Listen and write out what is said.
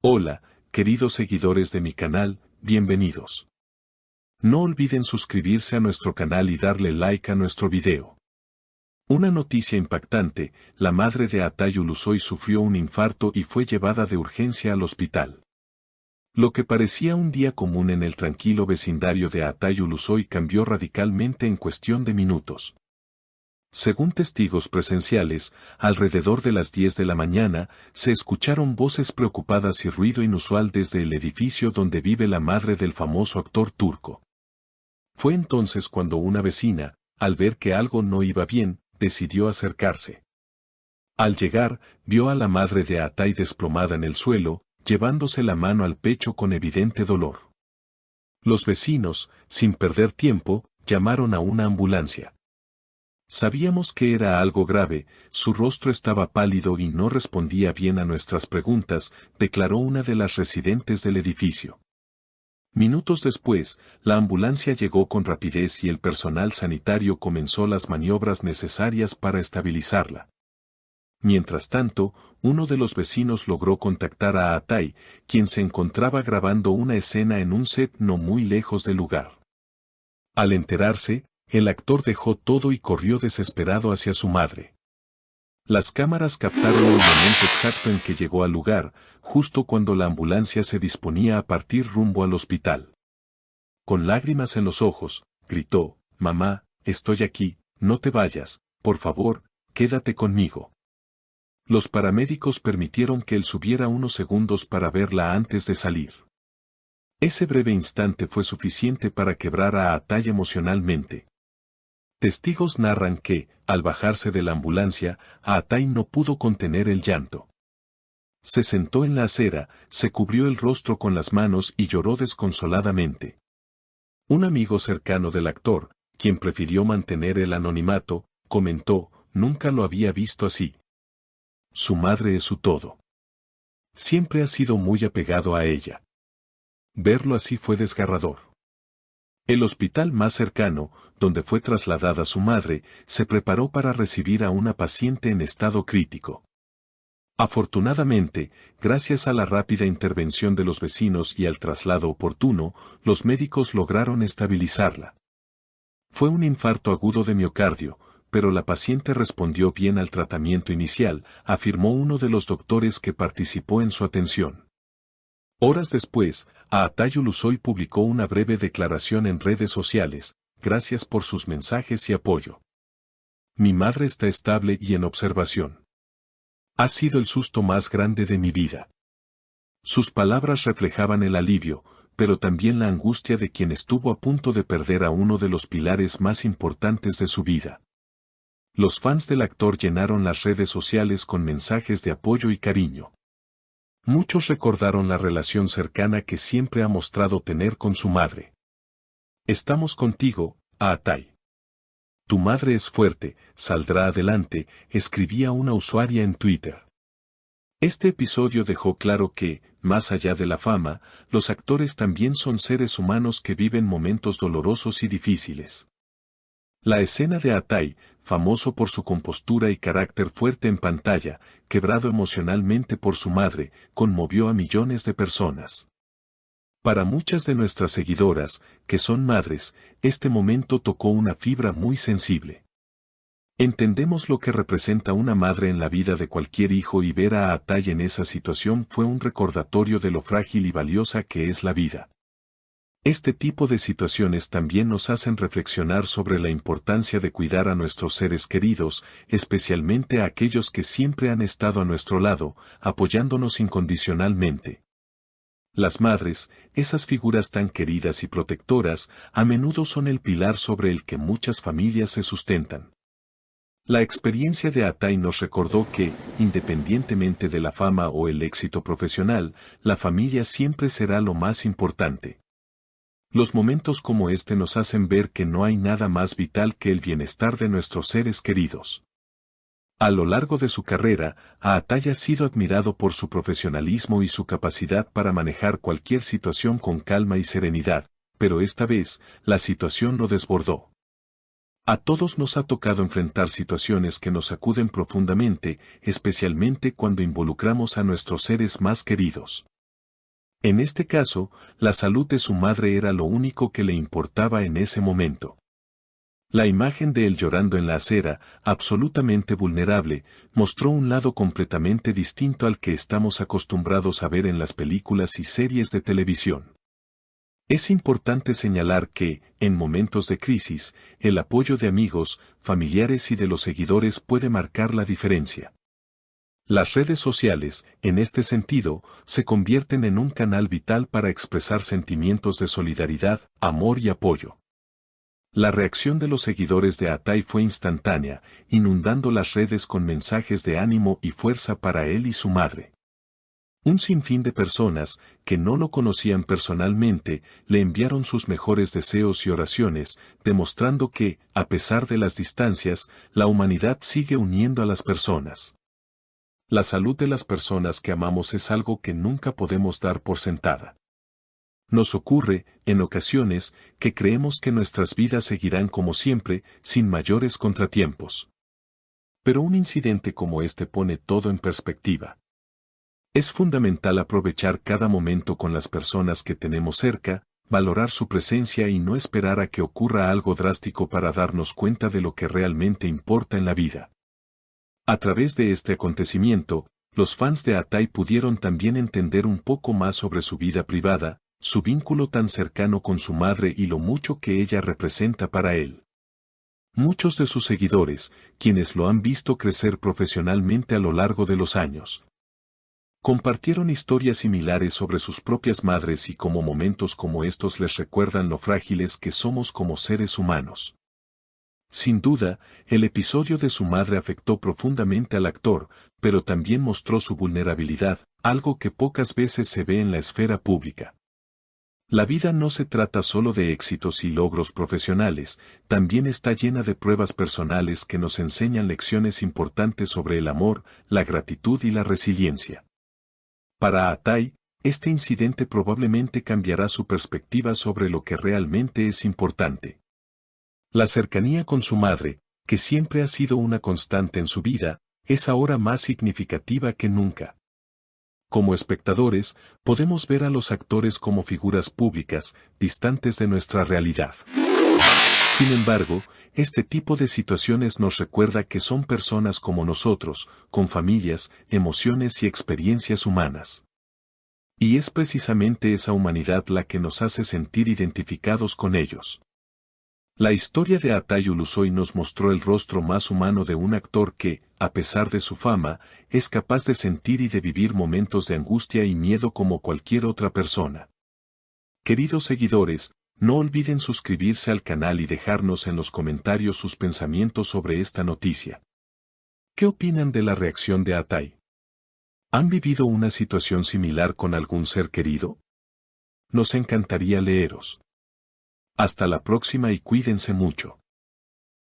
Hola, queridos seguidores de mi canal, bienvenidos. No olviden suscribirse a nuestro canal y darle like a nuestro video. Una noticia impactante: la madre de Atay Ulusoy sufrió un infarto y fue llevada de urgencia al hospital. Lo que parecía un día común en el tranquilo vecindario de Atay Ulusoy cambió radicalmente en cuestión de minutos. Según testigos presenciales, alrededor de las 10 de la mañana, se escucharon voces preocupadas y ruido inusual desde el edificio donde vive la madre del famoso actor turco. Fue entonces cuando una vecina, al ver que algo no iba bien, decidió acercarse. Al llegar, vio a la madre de Atay desplomada en el suelo, llevándose la mano al pecho con evidente dolor. Los vecinos, sin perder tiempo, llamaron a una ambulancia. Sabíamos que era algo grave, su rostro estaba pálido y no respondía bien a nuestras preguntas, declaró una de las residentes del edificio. Minutos después, la ambulancia llegó con rapidez y el personal sanitario comenzó las maniobras necesarias para estabilizarla. Mientras tanto, uno de los vecinos logró contactar a Atay, quien se encontraba grabando una escena en un set no muy lejos del lugar. Al enterarse, el actor dejó todo y corrió desesperado hacia su madre. Las cámaras captaron el momento exacto en que llegó al lugar, justo cuando la ambulancia se disponía a partir rumbo al hospital. Con lágrimas en los ojos, gritó: «Mamá, estoy aquí, no te vayas, por favor, quédate conmigo». Los paramédicos permitieron que él subiera unos segundos para verla antes de salir. Ese breve instante fue suficiente para quebrar a Atay emocionalmente. Testigos narran que, al bajarse de la ambulancia, Atay no pudo contener el llanto. Se sentó en la acera, se cubrió el rostro con las manos y lloró desconsoladamente. Un amigo cercano del actor, quien prefirió mantener el anonimato, comentó: «Nunca lo había visto así. Su madre es su todo. Siempre ha sido muy apegado a ella. Verlo así fue desgarrador». El hospital más cercano, donde fue trasladada su madre, se preparó para recibir a una paciente en estado crítico. Afortunadamente, gracias a la rápida intervención de los vecinos y al traslado oportuno, los médicos lograron estabilizarla. Fue un infarto agudo de miocardio, pero la paciente respondió bien al tratamiento inicial, afirmó uno de los doctores que participó en su atención. Horas después, Atay Ulusoy publicó una breve declaración en redes sociales: «Gracias por sus mensajes y apoyo. Mi madre está estable y en observación. Ha sido el susto más grande de mi vida». Sus palabras reflejaban el alivio, pero también la angustia de quien estuvo a punto de perder a uno de los pilares más importantes de su vida. Los fans del actor llenaron las redes sociales con mensajes de apoyo y cariño. Muchos recordaron la relación cercana que siempre ha mostrado tener con su madre. «Estamos contigo, Atay. Tu madre es fuerte, saldrá adelante», escribía una usuaria en Twitter. Este episodio dejó claro que, más allá de la fama, los actores también son seres humanos que viven momentos dolorosos y difíciles. La escena de Atay, famoso por su compostura y carácter fuerte en pantalla, quebrado emocionalmente por su madre, conmovió a millones de personas. Para muchas de nuestras seguidoras, que son madres, este momento tocó una fibra muy sensible. Entendemos lo que representa una madre en la vida de cualquier hijo, y ver a Atay en esa situación fue un recordatorio de lo frágil y valiosa que es la vida. Este tipo de situaciones también nos hacen reflexionar sobre la importancia de cuidar a nuestros seres queridos, especialmente a aquellos que siempre han estado a nuestro lado, apoyándonos incondicionalmente. Las madres, esas figuras tan queridas y protectoras, a menudo son el pilar sobre el que muchas familias se sustentan. La experiencia de Atay nos recordó que, independientemente de la fama o el éxito profesional, la familia siempre será lo más importante. Los momentos como este nos hacen ver que no hay nada más vital que el bienestar de nuestros seres queridos. A lo largo de su carrera, Atay ha sido admirado por su profesionalismo y su capacidad para manejar cualquier situación con calma y serenidad, pero esta vez, la situación lo desbordó. A todos nos ha tocado enfrentar situaciones que nos sacuden profundamente, especialmente cuando involucramos a nuestros seres más queridos. En este caso, la salud de su madre era lo único que le importaba en ese momento. La imagen de él llorando en la acera, absolutamente vulnerable, mostró un lado completamente distinto al que estamos acostumbrados a ver en las películas y series de televisión. Es importante señalar que, en momentos de crisis, el apoyo de amigos, familiares y de los seguidores puede marcar la diferencia. Las redes sociales, en este sentido, se convierten en un canal vital para expresar sentimientos de solidaridad, amor y apoyo. La reacción de los seguidores de Atai fue instantánea, inundando las redes con mensajes de ánimo y fuerza para él y su madre. Un sinfín de personas, que no lo conocían personalmente, le enviaron sus mejores deseos y oraciones, demostrando que, a pesar de las distancias, la humanidad sigue uniendo a las personas. La salud de las personas que amamos es algo que nunca podemos dar por sentada. Nos ocurre, en ocasiones, que creemos que nuestras vidas seguirán como siempre, sin mayores contratiempos. Pero un incidente como este pone todo en perspectiva. Es fundamental aprovechar cada momento con las personas que tenemos cerca, valorar su presencia y no esperar a que ocurra algo drástico para darnos cuenta de lo que realmente importa en la vida. A través de este acontecimiento, los fans de Atai pudieron también entender un poco más sobre su vida privada, su vínculo tan cercano con su madre y lo mucho que ella representa para él. Muchos de sus seguidores, quienes lo han visto crecer profesionalmente a lo largo de los años, compartieron historias similares sobre sus propias madres y cómo momentos como estos les recuerdan lo frágiles que somos como seres humanos. Sin duda, el episodio de su madre afectó profundamente al actor, pero también mostró su vulnerabilidad, algo que pocas veces se ve en la esfera pública. La vida no se trata solo de éxitos y logros profesionales, también está llena de pruebas personales que nos enseñan lecciones importantes sobre el amor, la gratitud y la resiliencia. Para Atai, este incidente probablemente cambiará su perspectiva sobre lo que realmente es importante. La cercanía con su madre, que siempre ha sido una constante en su vida, es ahora más significativa que nunca. Como espectadores, podemos ver a los actores como figuras públicas, distantes de nuestra realidad. Sin embargo, este tipo de situaciones nos recuerda que son personas como nosotros, con familias, emociones y experiencias humanas. Y es precisamente esa humanidad la que nos hace sentir identificados con ellos. La historia de Atai Ulusoy nos mostró el rostro más humano de un actor que, a pesar de su fama, es capaz de sentir y de vivir momentos de angustia y miedo como cualquier otra persona. Queridos seguidores, no olviden suscribirse al canal y dejarnos en los comentarios sus pensamientos sobre esta noticia. ¿Qué opinan de la reacción de Atai? ¿Han vivido una situación similar con algún ser querido? Nos encantaría leeros. Hasta la próxima y cuídense mucho.